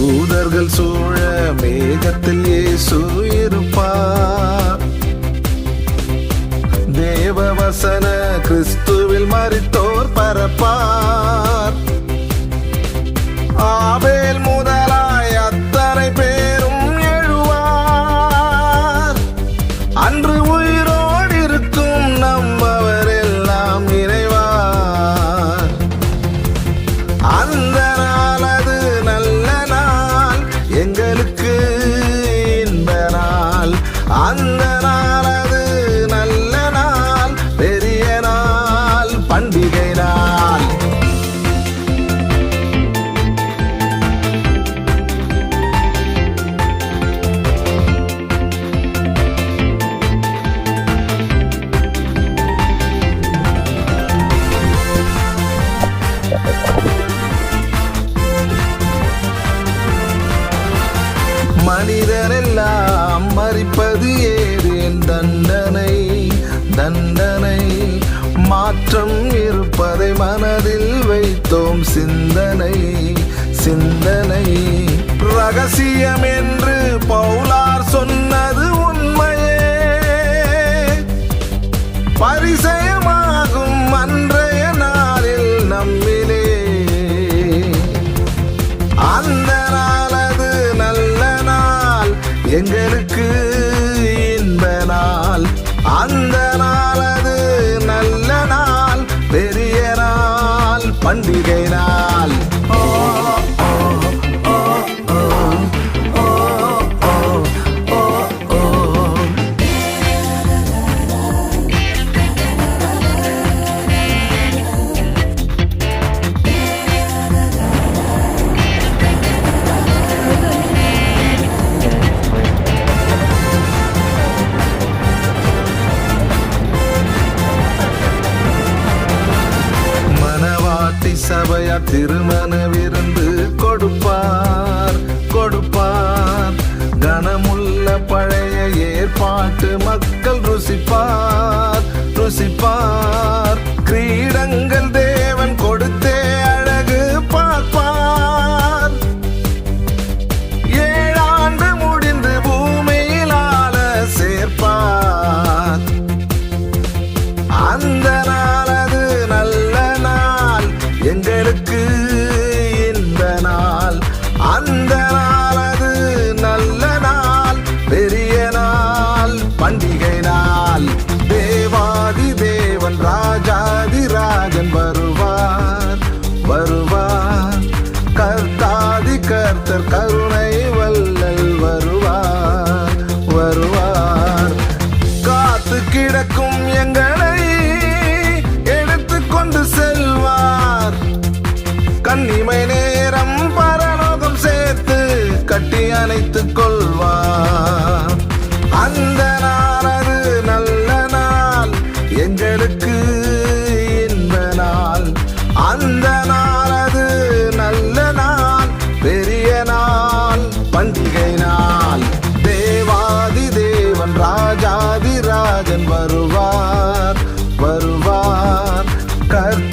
தூதர்கள் சூழ மேகத்தில் இயேசு இருப்பார். தேவவசன கிறிஸ்துவில் மரித்தோர் பரப்பார். ஆபேல் முதலாய் அத்தனை பேரும் எழுவார். அன்று உயிரோடு இருக்கும் நம்மவர் எல்லாம் இறைவார். அந்த நாள் அது நல்ல நாள், எங்களுக்கு இன்ப நாள். அந்த நாள் அது நல்ல நாள், பெரிய நாள், பண்டிகை நாள். மனிதரெல்லாம் மரிப்பது ஏதேன் தண்டனை, தண்டனை. மாற்றம் இருப்பதை மனதில் வைத்தோம் சிந்தனை, சிந்தனை. ரகசியம் என்று பவுலார் சொன்னது உண்மையே, பரிசயமாகும் அன்றைய நாளில் நம்மிலே. அந்த நாள் அது நல்ல நாள், எங்களுக்கு இன்ப நாள். அந்த நாள் அது நல்ல நாள், பெரிய நாள், பண்டிகை நாள். சபையா திருமண விருந்து கொடுப்பார், கொடுப்பார். கனமுள்ள பழைய ஏற்பாட்டு மக்கள் ருசிப்பார், ருசிப்பார். கிரீடங்கள் தேவன் கொடுத்தே அழகு பார்ப்பார். 7 ஆண்டு முடிந்து பூமியில் ஆள சேர்ப்பார். அந்த நாள் அது நல்ல நாள், எங்களுக்கு இன்ப நாள். அந்த நாள் அது நல்ல நாள், பெரிய நாள், பண்டிகை நாள். தேவாதி தேவன் ராஜாதி ராஜன் வருவார், வருவார். கர்த்தாதி கர்த்தர் கருணை வல்லல் வருவார், வருவார். காத்து கிடக்கும் எங்களை எடுத்துக்கொண்டு செல்வார். கன்னிமை நேரம் பரலோகம் சேர்த்து கட்டி அணைத்துக் கொள்வார். அந்த நாள் அது நல்ல நாள், எங்களுக்கு இன்ப நாள். அந்த நாள் அது நல்ல நாள், பெரிய நாள், பண்டிகை நாள். தேவாதி தேவன் ராஜாதி ராஜன் வருவார், வருவார். கர்த்தர்